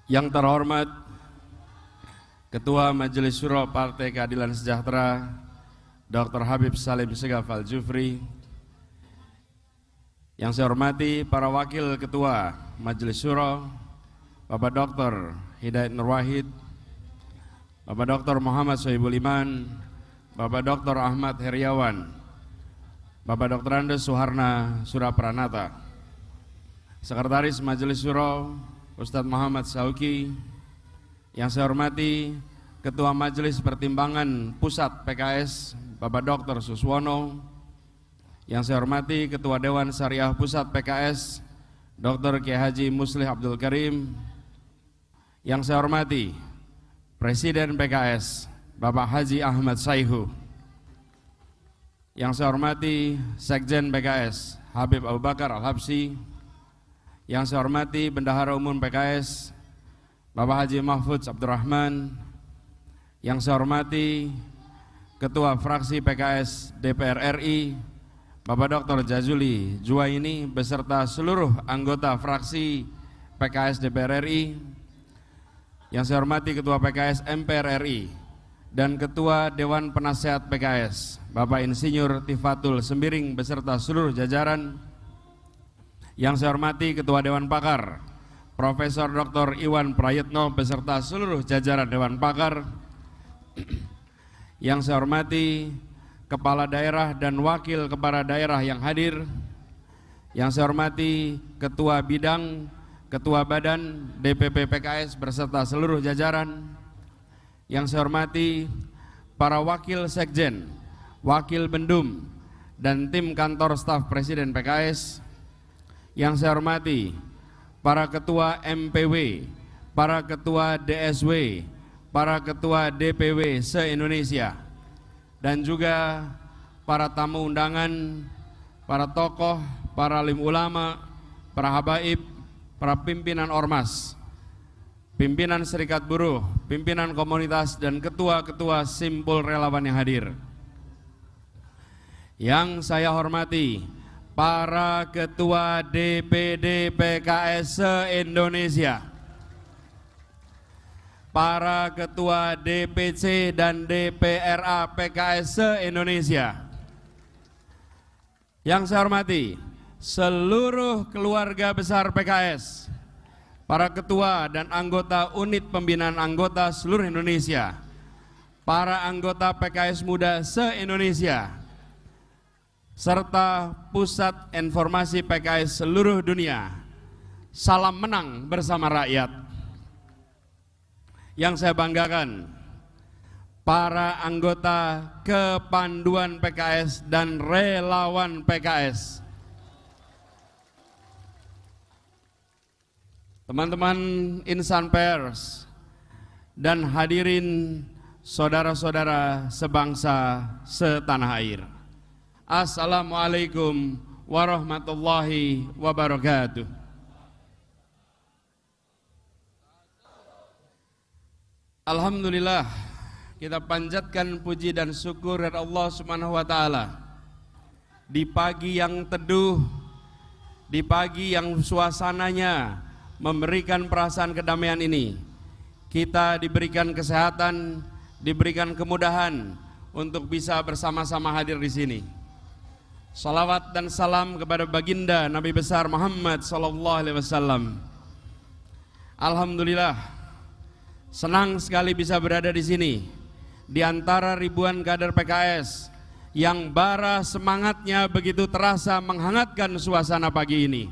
Yang terhormat Ketua Majelis Syuro Partai Keadilan Sejahtera Dr. Habib Salim Segaf Al-Jufri, yang saya hormati para Wakil Ketua Majelis Syuro Bapak Dr. Hidayat Nur Wahid, Bapak Dr. Muhammad Sohibul Iman, Bapak Dr. Ahmad Heriawan, Bapak Dr. Andes Suharna Surapranata, Sekretaris Majelis Syuro Ustadz Muhammad Sauki, yang saya hormati Ketua Majelis Pertimbangan Pusat PKS Bapak Dr. Suswono, yang saya hormati Ketua Dewan Syariah Pusat PKS Dr. Kiai Haji Muslih Abdul Karim, yang saya hormati Presiden PKS Bapak Haji Ahmad Saihu, yang saya hormati Sekjen PKS Habib Abu Bakar Al-Habsyi, yang saya hormati Bendahara Umum PKS Bapak Haji Mahfudz Abdurrahman, yang saya hormati Ketua Fraksi PKS DPR RI Bapak Dr. Jazuli Juwaini beserta seluruh anggota fraksi PKS DPR RI, yang saya hormati Ketua PKS MPR RI dan Ketua Dewan Penasehat PKS Bapak Insinyur Tifatul Sembiring beserta seluruh jajaran, yang saya hormati Ketua Dewan Pakar Profesor Dr. Iwan Prayitno beserta seluruh jajaran Dewan Pakar, yang saya hormati Kepala Daerah dan Wakil Kepala Daerah yang hadir, yang saya hormati Ketua Bidang, Ketua Badan DPP PKS beserta seluruh jajaran, yang saya hormati para Wakil Sekjen, Wakil Bendum, dan tim kantor staf Presiden PKS, yang saya hormati para Ketua MPW, para Ketua DSW, para Ketua DPW se-Indonesia, dan juga para tamu undangan, para tokoh, para alim ulama, para habaib, para pimpinan ormas, pimpinan serikat buruh, pimpinan komunitas, dan ketua-ketua simpul relawan yang hadir. Yang saya hormati para Ketua DPD PKS se-Indonesia, para Ketua DPC dan DPRA PKS se-Indonesia, yang saya hormati seluruh keluarga besar PKS, para ketua dan anggota unit pembinaan anggota seluruh Indonesia, para anggota PKS muda se-Indonesia, serta Pusat Informasi PKS seluruh dunia. Salam menang bersama rakyat. Yang saya banggakan, para anggota kepanduan PKS dan relawan PKS, teman-teman insan pers, dan hadirin saudara-saudara sebangsa setanah air. Assalamualaikum warahmatullahi wabarakatuh. Alhamdulillah, kita panjatkan puji dan syukur kepada Allah Subhanahu wa taala. Di pagi yang teduh, di pagi yang suasananya memberikan perasaan kedamaian ini, kita diberikan kesehatan, diberikan kemudahan untuk bisa bersama-sama hadir di sini. Salawat dan salam kepada baginda Nabi besar Muhammad SAW. Alhamdulillah, senang sekali bisa berada di sini di antara ribuan kader PKS yang bara semangatnya begitu terasa menghangatkan suasana pagi ini.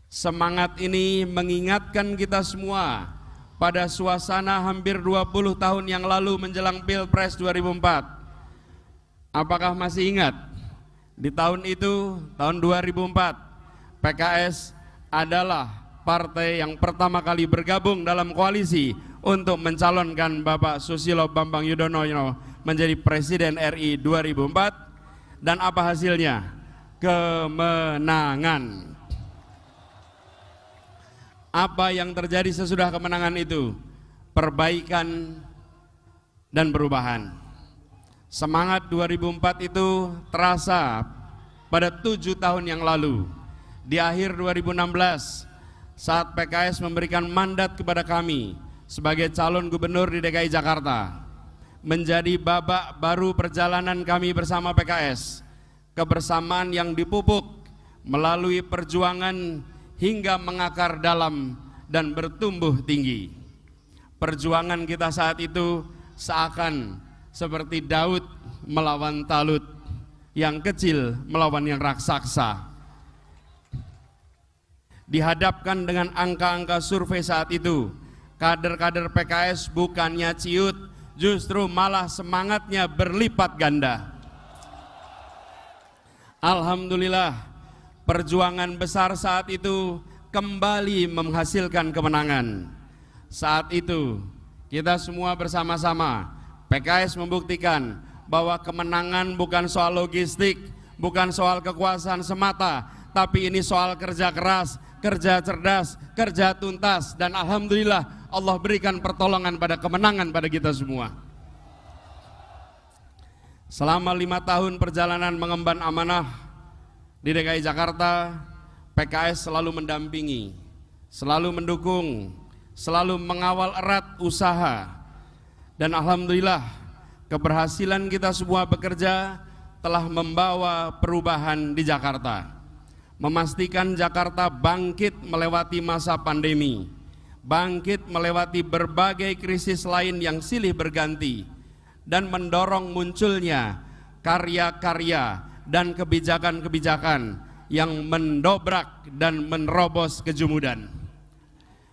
Semangat ini mengingatkan kita semua pada suasana hampir 20 tahun yang lalu menjelang Pilpres 2004. Apakah masih ingat? Di tahun itu, tahun 2004, PKS adalah partai yang pertama kali bergabung dalam koalisi untuk mencalonkan Bapak Susilo Bambang Yudhoyono menjadi Presiden RI 2004. Dan apa hasilnya? Kemenangan. Apa yang terjadi sesudah kemenangan itu? Perbaikan dan perubahan. Semangat 2004 itu terasa pada 7 tahun yang lalu. Di akhir 2016, saat PKS memberikan mandat kepada kami sebagai calon gubernur di DKI Jakarta, menjadi babak baru perjalanan kami bersama PKS, kebersamaan yang dipupuk melalui perjuangan hingga mengakar dalam dan bertumbuh tinggi. Perjuangan kita saat itu seakan seperti Daud melawan Talut, yang kecil melawan yang raksasa. Dihadapkan dengan angka-angka survei saat itu, kader-kader PKS bukannya ciut, justru malah semangatnya berlipat ganda. Alhamdulillah, perjuangan besar saat itu kembali menghasilkan kemenangan. Saat itu kita semua bersama-sama, PKS membuktikan bahwa kemenangan bukan soal logistik, bukan soal kekuasaan semata, tapi ini soal kerja keras, kerja cerdas, kerja tuntas, dan alhamdulillah Allah berikan pertolongan pada kemenangan pada kita semua. Selama 5 tahun perjalanan mengemban amanah di DKI Jakarta, PKS selalu mendampingi, selalu mendukung, selalu mengawal erat usaha, dan alhamdulillah keberhasilan kita semua bekerja telah membawa perubahan di Jakarta, memastikan Jakarta bangkit melewati masa pandemi, bangkit melewati berbagai krisis lain yang silih berganti, dan mendorong munculnya karya-karya dan kebijakan-kebijakan yang mendobrak dan menerobos kejumudan.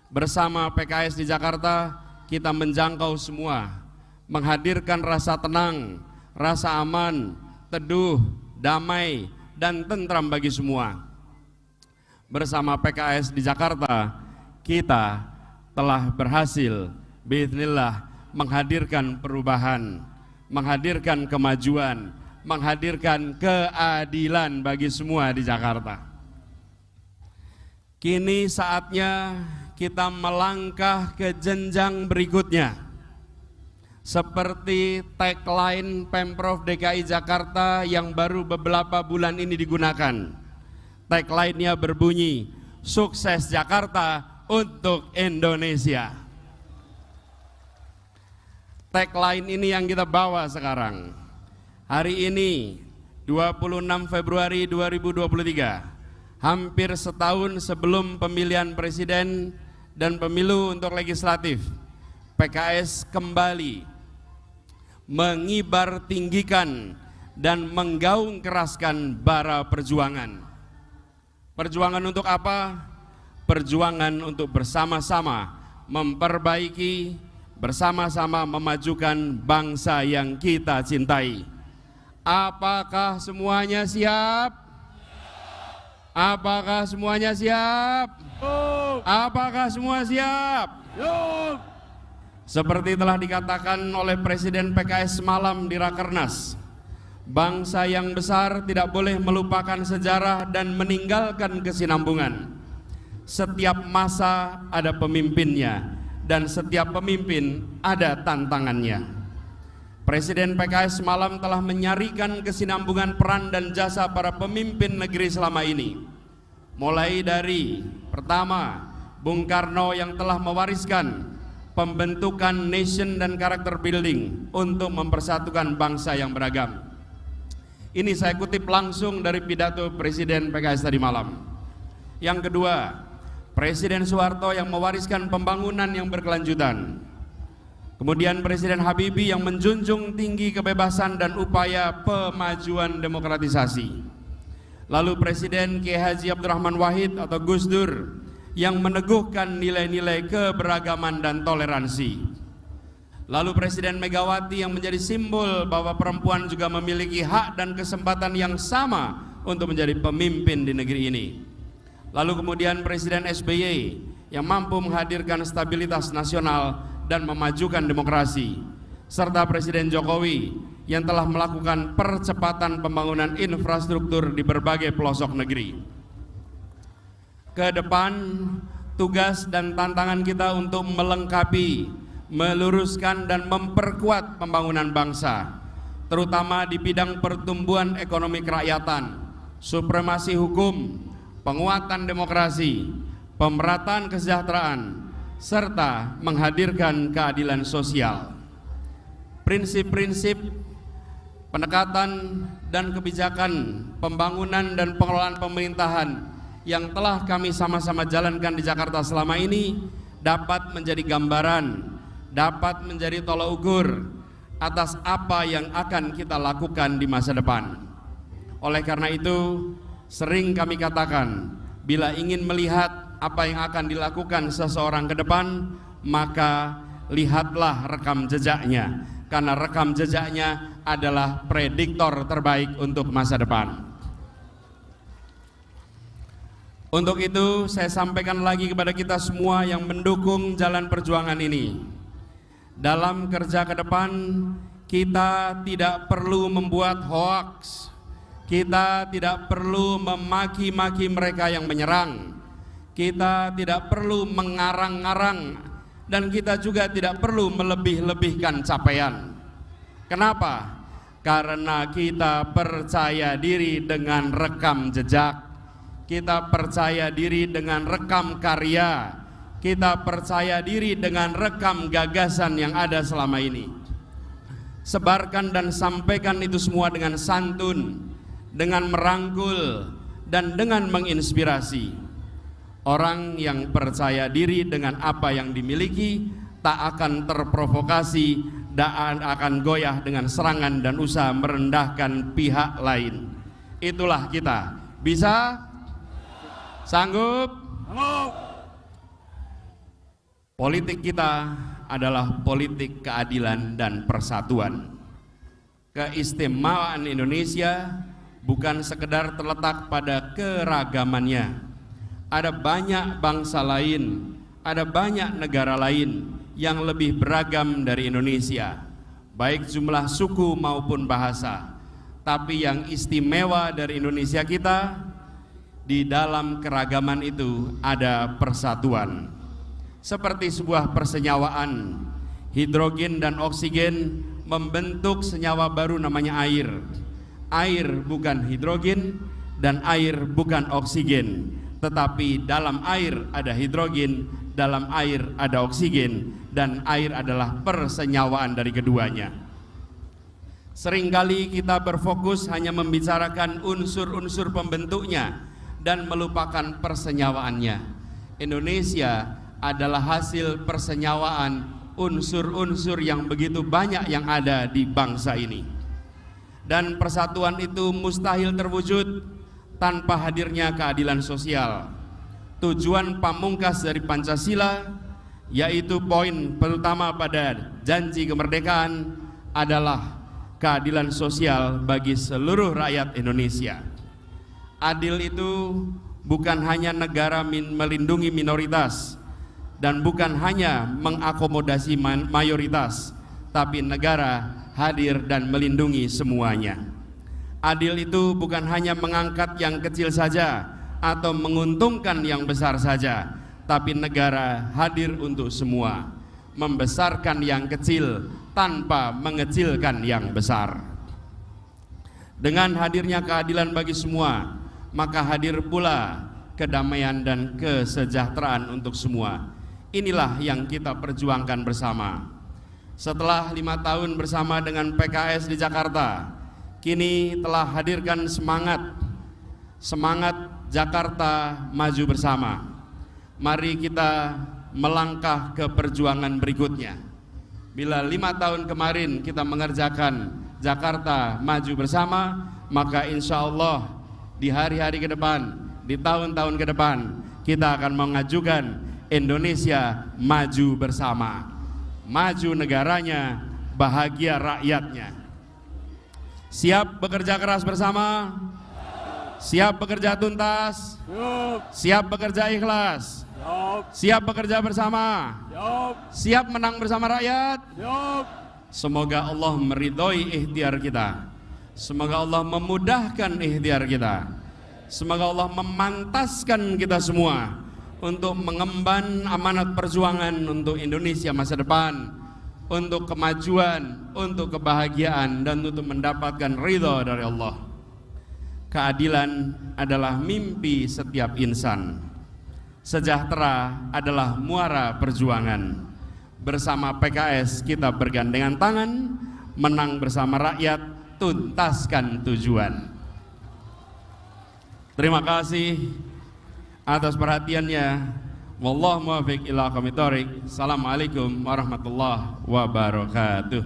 Bersama PKS di Jakarta, kita menjangkau semua, menghadirkan rasa tenang, rasa aman, teduh, damai, dan tentram bagi semua. Bersama PKS di Jakarta, kita telah berhasil biidznillah menghadirkan perubahan, menghadirkan kemajuan, menghadirkan keadilan bagi semua di Jakarta. Kini saatnya kita melangkah ke jenjang berikutnya. Seperti tagline Pemprov DKI Jakarta yang baru beberapa bulan ini digunakan. Tagline-nya berbunyi, sukses Jakarta untuk Indonesia. Tagline ini yang kita bawa sekarang. Hari ini 26 Februari 2023, hampir setahun sebelum pemilihan presiden dan pemilu untuk legislatif, PKS kembali mengibar tinggikan dan menggaung keraskan bara perjuangan. Perjuangan untuk apa? Perjuangan untuk bersama-sama memperbaiki, bersama-sama memajukan bangsa yang kita cintai. Apakah semuanya siap? Apakah semuanya siap? Apakah semua siap? Seperti telah dikatakan oleh Presiden PKS semalam di Rakernas, bangsa yang besar tidak boleh melupakan sejarah dan meninggalkan kesinambungan. Setiap masa ada pemimpinnya, dan setiap pemimpin ada tantangannya. Presiden PKS semalam telah menyarikan kesinambungan peran dan jasa para pemimpin negeri selama ini. Mulai dari pertama, Bung Karno yang telah mewariskan pembentukan nation dan karakter building untuk mempersatukan bangsa yang beragam. Ini saya kutip langsung dari pidato Presiden PKS tadi malam. Yang kedua, Presiden Soeharto yang mewariskan pembangunan yang berkelanjutan. Kemudian Presiden Habibie yang menjunjung tinggi kebebasan dan upaya pemajuan demokratisasi. Lalu Presiden Kiai Haji Abdurrahman Wahid atau Gus Dur yang meneguhkan nilai-nilai keberagaman dan toleransi. Lalu Presiden Megawati yang menjadi simbol bahwa perempuan juga memiliki hak dan kesempatan yang sama untuk menjadi pemimpin di negeri ini. Lalu kemudian Presiden SBY yang mampu menghadirkan stabilitas nasional dan memajukan demokrasi, serta Presiden Jokowi yang telah melakukan percepatan pembangunan infrastruktur di berbagai pelosok negeri. Ke depan, tugas dan tantangan kita untuk melengkapi, meluruskan dan memperkuat pembangunan bangsa, terutama di bidang pertumbuhan ekonomi kerakyatan, supremasi hukum, penguatan demokrasi, pemerataan kesejahteraan, serta menghadirkan keadilan sosial. Prinsip-prinsip pendekatan dan kebijakan pembangunan dan pengelolaan pemerintahan yang telah kami sama-sama jalankan di Jakarta selama ini dapat menjadi gambaran, dapat menjadi tolak ukur atas apa yang akan kita lakukan di masa depan. Oleh karena itu, sering kami katakan, bila ingin melihat apa yang akan dilakukan seseorang ke depan, maka lihatlah rekam jejaknya, karena rekam jejaknya adalah prediktor terbaik untuk masa depan. Untuk itu saya sampaikan lagi kepada kita semua yang mendukung jalan perjuangan ini, dalam kerja ke depan kita tidak perlu membuat hoaks, kita tidak perlu memaki-maki mereka yang menyerang, kita tidak perlu mengarang-ngarang, dan kita juga tidak perlu melebih-lebihkan capaian. Kenapa? Karena kita percaya diri dengan rekam jejak, kita percaya diri dengan rekam karya, kita percaya diri dengan rekam gagasan yang ada selama ini. Sebarkan dan sampaikan itu semua dengan santun, dengan merangkul, dan dengan menginspirasi. Orang yang percaya diri dengan apa yang dimiliki tak akan terprovokasi dan akan goyah dengan serangan dan usaha merendahkan pihak lain. Itulah kita. Bisa? Sanggup? Politik kita adalah politik keadilan dan persatuan. Keistimewaan Indonesia bukan sekedar terletak pada keragamannya. Ada banyak bangsa lain, ada banyak negara lain yang lebih beragam dari Indonesia, baik jumlah suku maupun bahasa. Tapi yang istimewa dari Indonesia kita, di dalam keragaman itu ada persatuan. Seperti sebuah persenyawaan, hidrogen dan oksigen membentuk senyawa baru namanya air. Air bukan hidrogen dan air bukan oksigen, tetapi dalam air ada hidrogen, dalam air ada oksigen, dan air adalah persenyawaan dari keduanya. Seringkali kita berfokus hanya membicarakan unsur-unsur pembentuknya dan melupakan persenyawaannya. Indonesia adalah hasil persenyawaan unsur-unsur yang begitu banyak yang ada di bangsa ini. Dan persatuan itu mustahil terwujud tanpa hadirnya keadilan sosial. Tujuan pamungkas dari Pancasila, yaitu poin pertama pada janji kemerdekaan, adalah keadilan sosial bagi seluruh rakyat Indonesia. Adil itu bukan hanya negara melindungi minoritas dan bukan hanya mengakomodasi mayoritas, tapi negara hadir dan melindungi semuanya. Adil itu bukan hanya mengangkat yang kecil saja atau menguntungkan yang besar saja, tapi negara hadir untuk semua, membesarkan yang kecil tanpa mengecilkan yang besar. Dengan hadirnya keadilan bagi semua, maka hadir pula kedamaian dan kesejahteraan untuk semua. Inilah yang kita perjuangkan bersama. Setelah 5 tahun bersama dengan PKS di Jakarta, kini telah hadirkan semangat Jakarta maju bersama. Mari kita melangkah ke perjuangan berikutnya. Bila 5 tahun kemarin kita mengerjakan Jakarta maju bersama, maka insya Allah di hari-hari ke depan, di tahun-tahun ke depan, kita akan mengajukan Indonesia maju bersama. Maju negaranya, bahagia rakyatnya. Siap bekerja keras bersama? Siap bekerja tuntas? Siap bekerja ikhlas? Siap bekerja bersama? Siap menang bersama rakyat? Semoga Allah meridhoi ikhtiar kita. Semoga Allah memudahkan ikhtiar kita. Semoga Allah memantaskan kita semua untuk mengemban amanat perjuangan untuk Indonesia masa depan, untuk kemajuan, untuk kebahagiaan, dan untuk mendapatkan ridha dari Allah. Keadilan adalah mimpi setiap insan. Sejahtera adalah muara perjuangan. Bersama PKS kita bergandengan tangan, menang bersama rakyat, tuntaskan tujuan. Terima kasih atas perhatiannya. Wallahu muwaffiq ila aqwamit thoriq. Assalamualaikum warahmatullahi wabarakatuh.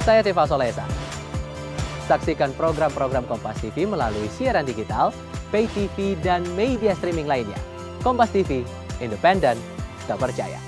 Saya Tifa Solesa. Saksikan program-program Kompas TV melalui siaran digital, pay TV, dan media streaming lainnya. Kompas TV, independen, terpercaya.